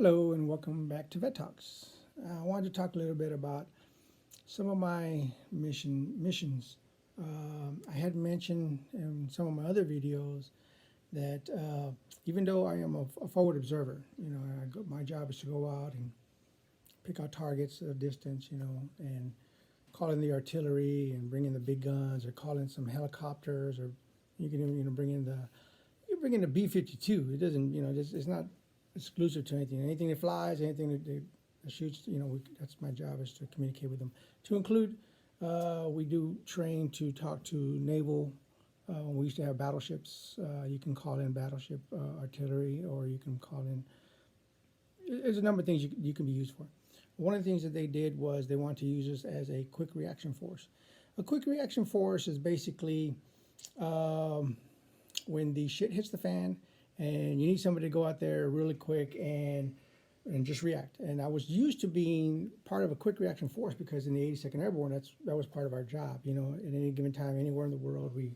Hello and welcome back to Vet Talks. I wanted to talk a little bit about some of my missions. I had mentioned in some of my other videos that even though I am a forward observer, my job is to go out and pick out targets at a distance, and call in the artillery and bring in the big guns, or call in some helicopters, or you can even bring in the B-52. It doesn't, it's not exclusive to anything. Anything that flies, anything that shoots, that's my job, is to communicate with them. To include, we do train to talk to naval. We used to have battleships. You can call in battleship artillery, or you can call in. There's a number of things you can be used for. One of the things that they did was they want to use us as a quick reaction force. A quick reaction force is basically when the shit hits the fan and you need somebody to go out there really quick and just react. And I was used to being part of a quick reaction force because in the 82nd Airborne, that was part of our job. At any given time, anywhere in the world, we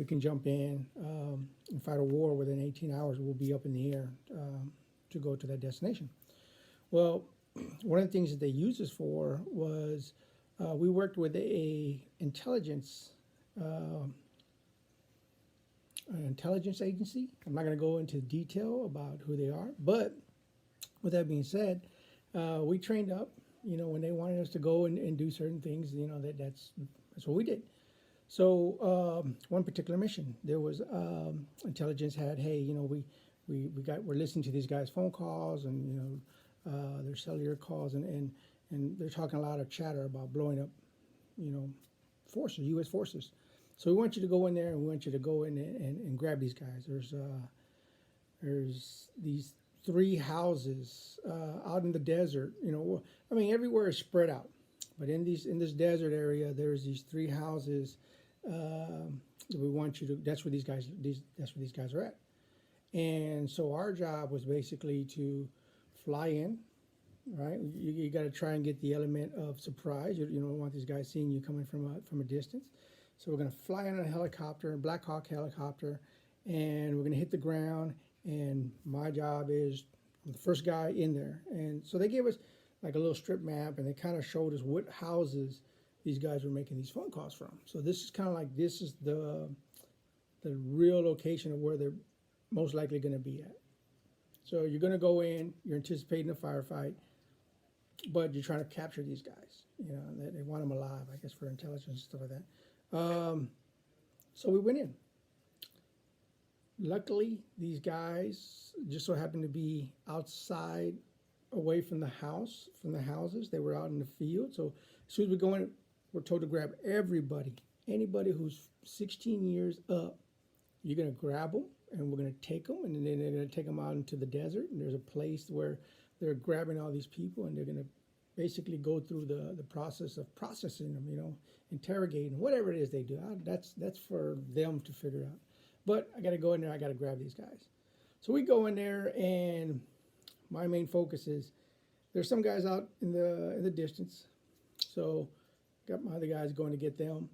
can jump in and fight a war within 18 hours. We'll be up in the air to go to that destination. Well, one of the things that they used us for was we worked with an intelligence agency. I'm not going to go into detail about who they are, but with that being said, we trained up. When they wanted us to go and do certain things, that's what we did. So one particular mission, there was intelligence had, hey, we're listening to these guys' phone calls and their cellular calls, and they're talking a lot of chatter about blowing up, forces, U.S. forces. So we want you to go in there, and we want you to go in and grab these guys. There's these 3 houses out in the desert. Everywhere is spread out, but in this desert area, there's these 3 houses that we want you to. That's where these guys are at. And so our job was basically to fly in. Right, you got to try and get the element of surprise. You don't want these guys seeing you coming from a distance. So we're going to fly in a helicopter, a Black Hawk helicopter, and we're going to hit the ground. And my job is I'm the first guy in there. And so they gave us like a little strip map, and they kind of showed us what houses these guys were making these phone calls from. So this is kind of like this is the real location of where they're most likely going to be at. So you're going to go in, you're anticipating a firefight, but you're trying to capture these guys. They want them alive, I guess, for intelligence and stuff like that. So we went in. Luckily, these guys just so happened to be outside, away from the houses. They were out in the field. So as soon as we go in, we're told to grab anybody who's 16 years up. You're going to grab them, and we're going to take them, and then they're going to take them out into the desert. And there's a place where they're grabbing all these people, and they're going to basically go through the process of processing them, interrogating, whatever it is they do. That's for them to figure out. But I got to go in there. I got to grab these guys. So we go in there, and my main focus is there's some guys out in the distance. So got my other guys going to get them.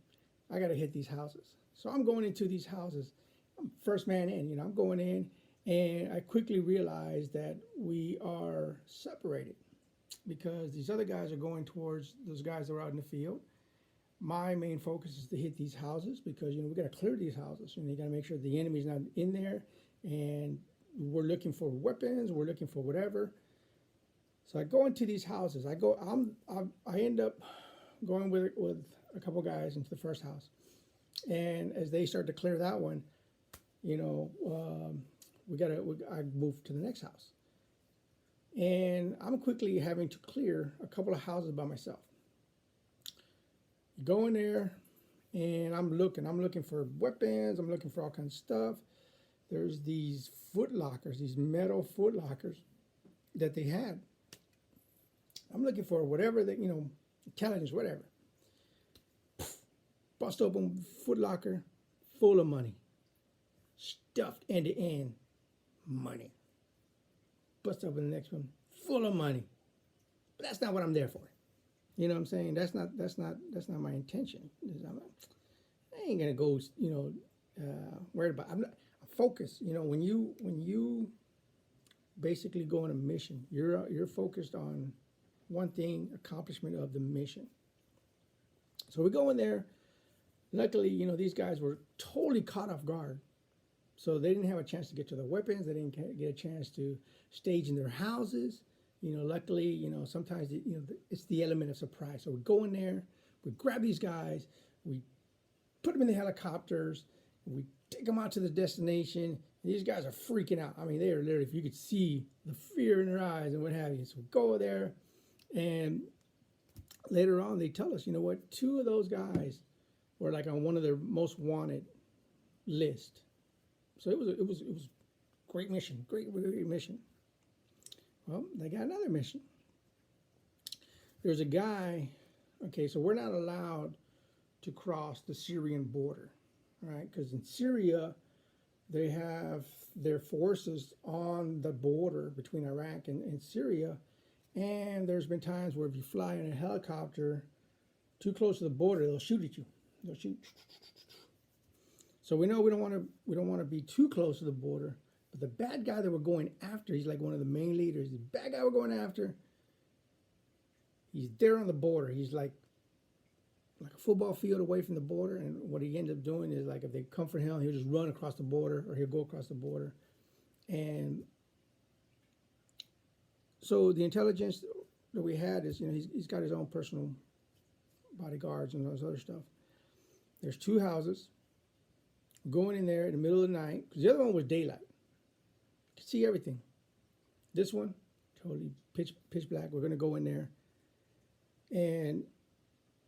I got to hit these houses. So I'm going into these houses. I'm first man in. I'm going in, and I quickly realized that we are separated because these other guys are going towards those guys that are out in the field. My main focus is to hit these houses because, we got to clear these houses. You got to make sure the enemy's not in there, and we're looking for weapons. We're looking for whatever. So I go into these houses. I end up going with a couple guys into the first house. And as they start to clear that one, I move to the next house. And I'm quickly having to clear a couple of houses by myself. Go in there, and I'm looking for weapons. I'm looking for all kinds of stuff. There's these foot lockers, these metal foot lockers that they had. I'm looking for whatever that, intelligence, whatever. Bust open foot locker, full of money. Stuffed end to end money. Bust open the next one, full of money. But that's not what I'm there for. You know what I'm saying? That's not my intention. I ain't gonna go, worried about. I'm focused. When you basically go on a mission. You're focused on one thing, accomplishment of the mission. So we go in there. Luckily, these guys were totally caught off guard. So they didn't have a chance to get to their weapons. They didn't get a chance to stage in their houses. Luckily, sometimes it's the element of surprise. So we go in there, we grab these guys, we put them in the helicopters, we take them out to the destination. And these guys are freaking out. I mean, they are literally, if you could see the fear in their eyes and what have you. So we go there, and later on they tell us, what, 2 of those guys were like on one of their most wanted list. So it was great mission, great mission. Well, they got another mission. There's a guy. Okay, so we're not allowed to cross the Syrian border, right? Because in Syria, they have their forces on the border between Iraq and Syria, and there's been times where if you fly in a helicopter too close to the border, they'll shoot at you. They'll shoot. So we know we don't want to be too close to the border. But the bad guy that we're going after, he's like one of the main leaders. The bad guy we're going after, he's there on the border. He's like a football field away from the border. And what he ends up doing is, like, if they come for him, he'll just run across the border, or he'll go across the border. And so the intelligence that we had is, he's got his own personal bodyguards and all this other stuff. There's 2 houses. Going in there in the middle of the night, because the other one was daylight. You could see everything. This one, totally pitch black. We're going to go in there, and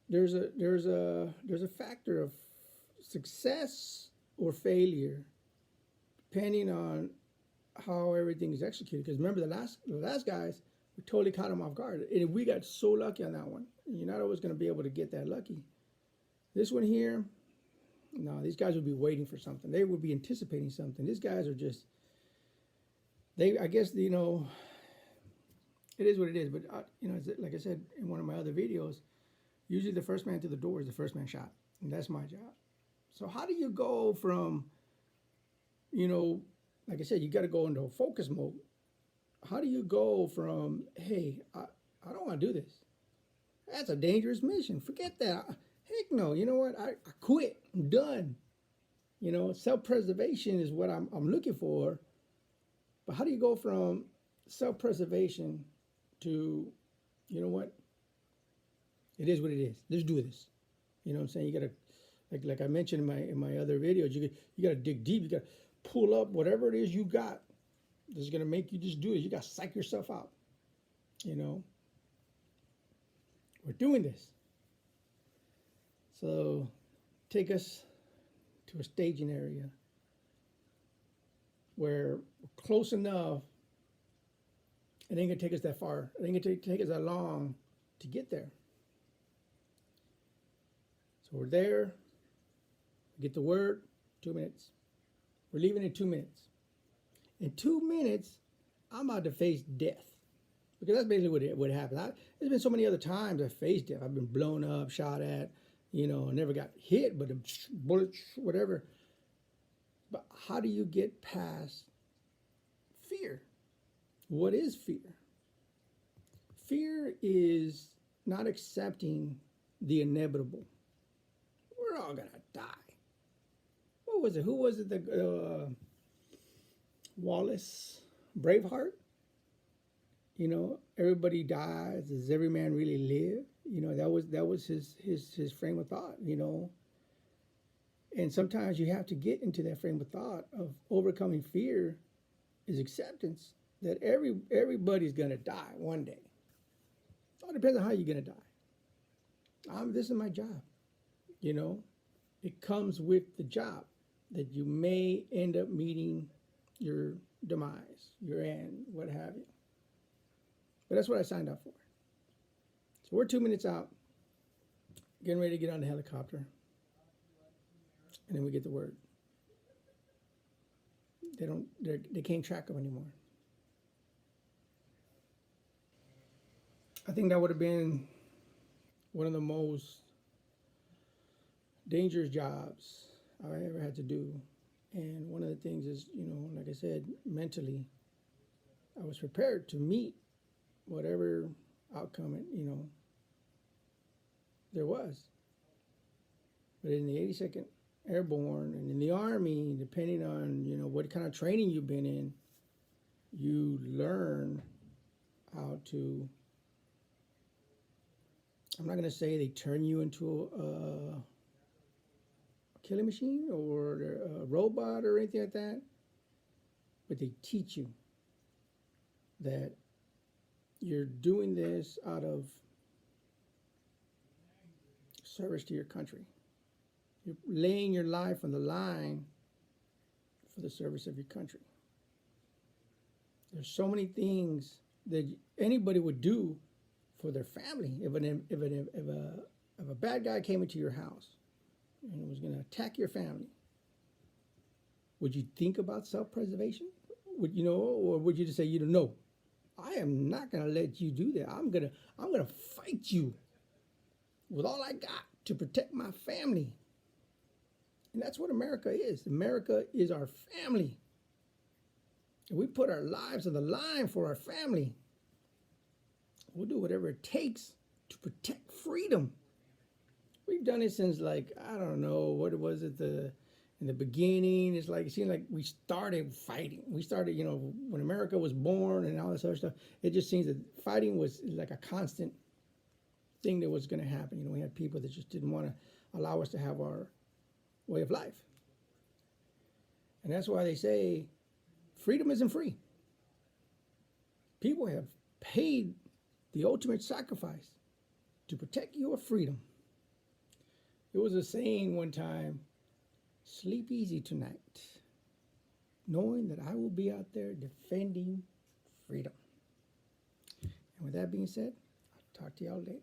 there's a factor of success or failure depending on how everything is executed. Because remember, the last guys, we totally caught them off guard, and we got so lucky on that one. And you're not always going to be able to get that lucky. This one here. No, these guys would be waiting for something. They would be anticipating something. These guys are just, I guess, it is what it is. But, like I said in one of my other videos, usually the first man to the door is the first man shot. And that's my job. So how do you go from, like I said, you got to go into a focus mode. How do you go from, hey, I don't want to do this. That's a dangerous mission. Forget that. Heck no, you know what? I quit. I'm done. Self-preservation is what I'm looking for. But how do you go from self-preservation to, you know what? It is what it is. Let's do this. You know what I'm saying? You gotta, like I mentioned in my other videos, you gotta dig deep. You gotta pull up whatever it is you got that's gonna make you just do it. You gotta psych yourself out. We're doing this. So take us to a staging area where we're close enough. It ain't gonna take us that far. It ain't gonna take us that long to get there. So we're there. We get the word, 2 minutes. We're leaving in 2 minutes. In 2 minutes, I'm about to face death. Because that's basically what happened. There's been so many other times I faced death. I've been blown up, shot at, I never got hit, but the bullets, whatever. But how do you get past fear? What is fear? Fear is not accepting the inevitable. We're all gonna die. What was it? Who was it? Wallace, Braveheart. Everybody dies. Does every man really live? That was his frame of thought. And sometimes you have to get into that frame of thought of overcoming fear is acceptance that everybody's gonna die one day. It all depends on how you're gonna die. This is my job. It comes with the job that you may end up meeting your demise, your end, what have you. But that's what I signed up for. So we're 2 minutes out, getting ready to get on the helicopter, and then we get the word. They can't track them anymore. I think that would have been one of the most dangerous jobs I ever had to do. And one of the things is, like I said, mentally, I was prepared to meet whatever outcome there was. But in the 82nd Airborne and in the Army, depending on what kind of training you've been in, you learn how to. I'm not going to say they turn you into a killing machine or a robot or anything like that, but they teach you that you're doing this out of service to your country. You're laying your life on the line for the service of your country. There's so many things that anybody would do for their family. If a bad guy came into your house and was going to attack your family, would you think about self-preservation? Or would you just say, no, I am not going to let you do that. I'm gonna fight you with all I got to protect my family. And that's what America is. America is our family. And we put our lives on the line for our family. We'll do whatever it takes to protect freedom. We've done it since I don't know, what was it, in the beginning. It's it seemed like we started fighting. We started, when America was born and all this other stuff, it just seems that fighting was like a constant thing that was going to happen. We had people that just didn't want to allow us to have our way of life. And that's why they say freedom isn't free. People have paid the ultimate sacrifice to protect your freedom. It was a saying one time, sleep easy tonight, knowing that I will be out there defending freedom. And with that being said, I'll talk to y'all later.